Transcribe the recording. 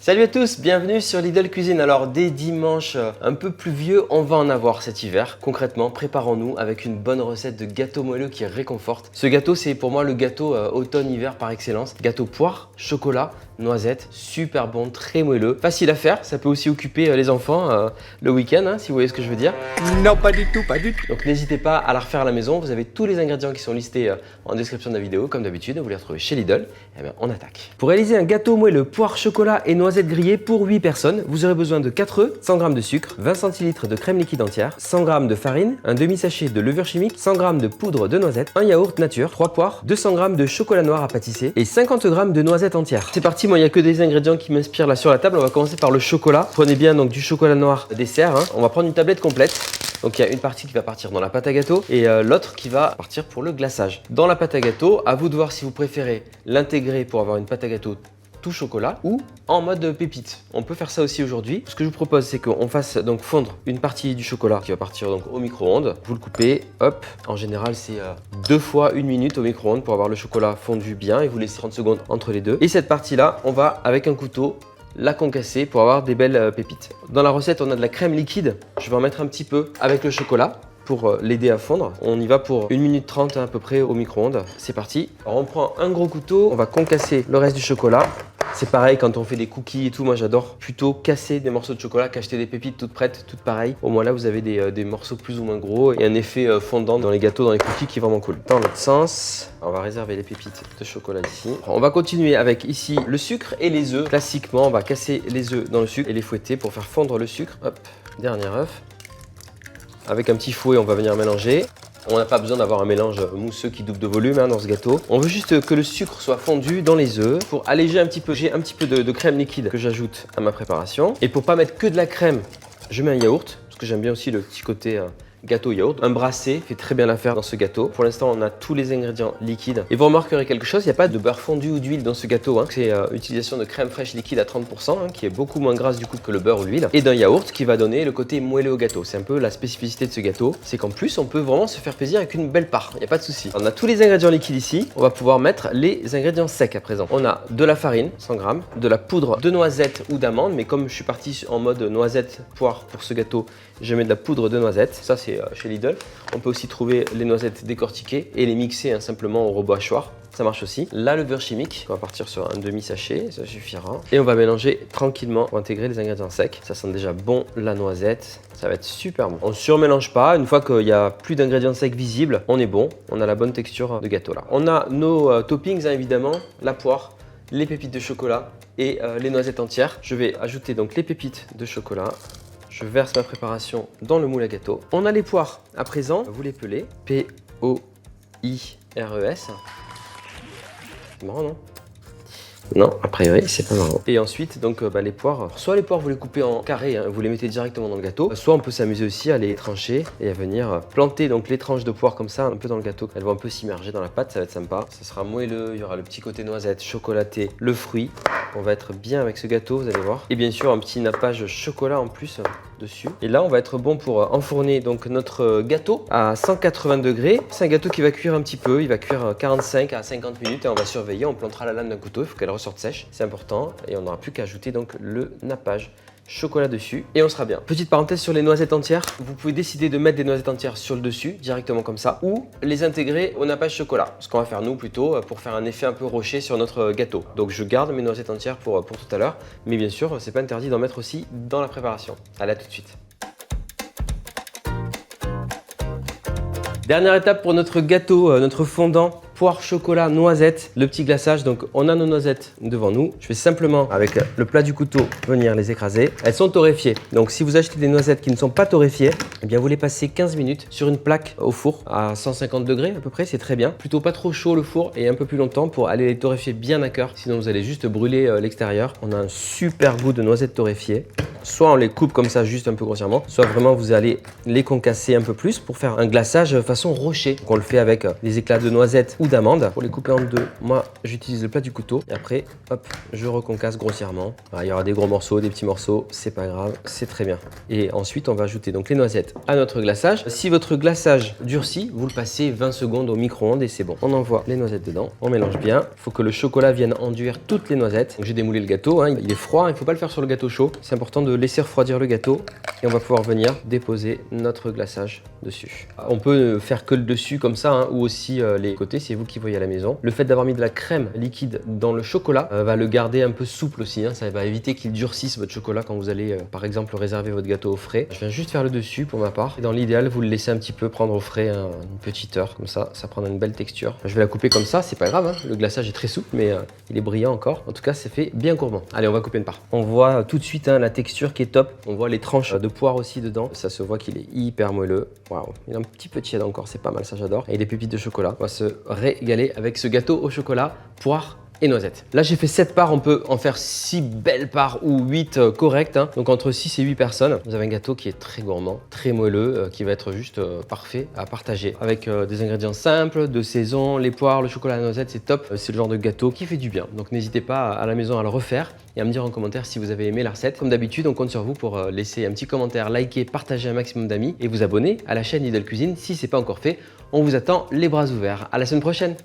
Salut à tous, bienvenue sur Lidl Cuisine. Alors des dimanches un peu pluvieux, on va en avoir cet hiver. Concrètement, préparons-nous avec une bonne recette de gâteau moelleux qui réconforte. Ce gâteau, c'est pour moi le gâteau automne-hiver par excellence. Gâteau poire, chocolat, noisette, super bon, très moelleux. Facile à faire, ça peut aussi occuper les enfants le week-end, hein, si vous voyez ce que je veux dire. Non, pas du tout, pas du tout. Donc n'hésitez pas à la refaire à la maison. Vous avez tous les ingrédients qui sont listés en description de la vidéo, comme d'habitude. Vous les retrouvez chez Lidl. Et bien, on attaque. Pour réaliser un gâteau moelleux poire, chocolat et noisettes grillées pour 8 personnes, vous aurez besoin de 4 œufs, 100 g de sucre, 20 centilitres de crème liquide entière, 100 g de farine, un demi-sachet de levure chimique, 100 g de poudre de noisette, un yaourt nature, 3 poires, 200 g de chocolat noir à pâtisser et 50 g de noisettes entières. C'est parti, moi il n'y a que des ingrédients qui m'inspirent là sur la table. On va commencer par le chocolat. Prenez bien donc du chocolat noir dessert. On va prendre une tablette complète. Donc il y a une partie qui va partir dans la pâte à gâteau et l'autre qui va partir pour le glaçage. Dans la pâte à gâteau, à vous de voir si vous préférez l'intégrer pour avoir une pâte à gâteau tout chocolat ou en mode pépite. On peut faire ça aussi aujourd'hui. Ce que je vous propose, c'est qu'on fasse donc fondre une partie du chocolat qui va partir donc au micro-ondes. Vous le coupez, hop. En général, c'est 2 fois 1 minute au micro-ondes pour avoir le chocolat fondu bien et vous laissez 30 secondes entre les deux. Et cette partie-là, on va avec un couteau la concasser pour avoir des belles pépites. Dans la recette, on a de la crème liquide. Je vais en mettre un petit peu avec le chocolat pour l'aider à fondre. On y va pour 1 minute 30 à peu près au micro-ondes. C'est parti. Alors on prend un gros couteau, on va concasser le reste du chocolat. C'est pareil quand on fait des cookies et tout, moi j'adore plutôt casser des morceaux de chocolat qu'acheter des pépites toutes prêtes, toutes pareilles. Au moins là vous avez des morceaux plus ou moins gros et un effet fondant dans les gâteaux, dans les cookies qui est vraiment cool. Dans l'autre sens, on va réserver les pépites de chocolat ici. On va continuer avec ici le sucre et les œufs. Classiquement, on va casser les œufs dans le sucre et les fouetter pour faire fondre le sucre. Hop, dernier œuf. Avec un petit fouet, on va venir mélanger. On n'a pas besoin d'avoir un mélange mousseux qui double de volume dans ce gâteau. On veut juste que le sucre soit fondu dans les œufs. Pour alléger un petit peu, j'ai un petit peu de crème liquide que j'ajoute à ma préparation. Et pour pas mettre que de la crème, je mets un yaourt, parce que j'aime bien aussi le petit côté gâteau yaourt. Un brassé fait très bien l'affaire dans ce gâteau. Pour l'instant, on a tous les ingrédients liquides. Et vous remarquerez quelque chose, il n'y a pas de beurre fondu ou d'huile dans ce gâteau. C'est utilisation de crème fraîche liquide à 30%, qui est beaucoup moins grasse du coup que le beurre ou l'huile. Et d'un yaourt qui va donner le côté moelleux au gâteau. C'est un peu la spécificité de ce gâteau. C'est qu'en plus, on peut vraiment se faire plaisir avec une belle part. Il n'y a pas de souci. On a tous les ingrédients liquides ici. On va pouvoir mettre les ingrédients secs à présent. On a de la farine, 100 g, de la poudre de noisette ou d'amande. Mais comme je suis parti en mode noisette poire pour ce gâteau, je mets de la poudre de noisette. Ça, c'est chez Lidl. On peut aussi trouver les noisettes décortiquées et les mixer simplement au robot hachoir. Ça marche aussi. La levure chimique, on va partir sur un demi-sachet, ça suffira. Et on va mélanger tranquillement pour intégrer les ingrédients secs. Ça sent déjà bon la noisette. Ça va être super bon. On ne surmélange pas. Une fois qu'il n'y a plus d'ingrédients secs visibles, on est bon. On a la bonne texture de gâteau là. On a nos toppings évidemment, la poire, les pépites de chocolat et les noisettes entières. Je vais ajouter donc les pépites de chocolat. Je verse ma préparation dans le moule à gâteau. On a les poires à présent, vous les pelez. P-O-I-R-E-S. C'est marrant, non? Non, a priori, c'est pas marrant. Et ensuite, donc les poires, soit les poires vous les coupez en carrés, vous les mettez directement dans le gâteau, soit on peut s'amuser aussi à les trancher et à venir planter donc les tranches de poire comme ça un peu dans le gâteau. Elles vont un peu s'immerger dans la pâte, ça va être sympa. Ça sera moelleux, il y aura le petit côté noisette, chocolaté, le fruit. On va être bien avec ce gâteau, vous allez voir. Et bien sûr, un petit nappage chocolat en plus dessus. Et là, on va être bon pour enfourner donc notre gâteau à 180 degrés. C'est un gâteau qui va cuire un petit peu, il va cuire 45 à 50 minutes et on va surveiller. On plantera la lame d'un couteau, il faut qu'elle ressorte sèche, c'est important. Et on n'aura plus qu'à ajouter donc le nappage chocolat dessus et on sera bien. Petite parenthèse sur les noisettes entières, vous pouvez décider de mettre des noisettes entières sur le dessus directement comme ça ou les intégrer au nappage chocolat. Ce qu'on va faire nous plutôt pour faire un effet un peu rocher sur notre gâteau. Donc je garde mes noisettes entières pour tout à l'heure, mais bien sûr c'est pas interdit d'en mettre aussi dans la préparation. Allez, à tout de suite. Dernière étape pour notre gâteau, notre fondant. Poire, chocolat, noisette, le petit glaçage. Donc on a nos noisettes devant nous. Je vais simplement avec le plat du couteau venir les écraser. Elles sont torréfiées. Donc si vous achetez des noisettes qui ne sont pas torréfiées, eh bien vous les passez 15 minutes sur une plaque au four à 150 degrés à peu près, c'est très bien. Plutôt pas trop chaud le four et un peu plus longtemps pour aller les torréfier bien à cœur. Sinon vous allez juste brûler l'extérieur. On a un super goût de noisettes torréfiées. Soit on les coupe comme ça juste un peu grossièrement, soit vraiment vous allez les concasser un peu plus pour faire un glaçage façon rocher. Donc on le fait avec des éclats de noisettes ou d'amandes. Pour les couper en deux, moi j'utilise le plat du couteau et après, hop, je reconcasse grossièrement. Voilà, il y aura des gros morceaux, des petits morceaux, c'est pas grave, c'est très bien. Et ensuite, on va ajouter donc les noisettes à notre glaçage. Si votre glaçage durcit, vous le passez 20 secondes au micro-ondes et c'est bon. On envoie les noisettes dedans, on mélange bien. Il faut que le chocolat vienne enduire toutes les noisettes. J'ai démoulé le gâteau, hein, il est froid, il ne faut pas le faire sur le gâteau chaud. C'est important de laisser refroidir le gâteau et on va pouvoir venir déposer notre glaçage dessus. On peut faire que le dessus comme ça, hein, ou aussi les côtés, c'est vous qui voyez à la maison. Le fait d'avoir mis de la crème liquide dans le chocolat va le garder un peu souple aussi, hein. Ça va éviter qu'il durcisse votre chocolat quand vous allez par exemple réserver votre gâteau au frais. Je viens juste faire le dessus pour ma part. Et dans l'idéal, vous le laissez un petit peu prendre au frais, hein, une petite heure, comme ça prendra une belle texture. Je vais la couper comme ça, c'est pas grave, hein. Le glaçage est très souple, mais il est brillant encore. En tout cas, c'est fait bien gourmand. Allez, on va couper une part. On voit tout de suite, hein, la texture qui est top. On voit les tranches de poire aussi dedans. Ça se voit qu'il est hyper moelleux. Waouh, il y a un petit peu tiède encore, c'est pas mal, ça j'adore. Et des pépites de chocolat. On va se régaler avec ce gâteau au chocolat, poire et noisettes. Là, j'ai fait 7 parts, on peut en faire 6 belles parts ou 8 correctes, hein. Donc entre 6 et 8 personnes, vous avez un gâteau qui est très gourmand, très moelleux, qui va être juste parfait à partager. Avec des ingrédients simples, de saison, les poires, le chocolat, la noisette, c'est top. C'est le genre de gâteau qui fait du bien. Donc n'hésitez pas à la maison à le refaire et à me dire en commentaire si vous avez aimé la recette. Comme d'habitude, on compte sur vous pour laisser un petit commentaire, liker, partager un maximum d'amis et vous abonner à la chaîne Lidl Cuisine si ce n'est pas encore fait. On vous attend les bras ouverts. À la semaine prochaine.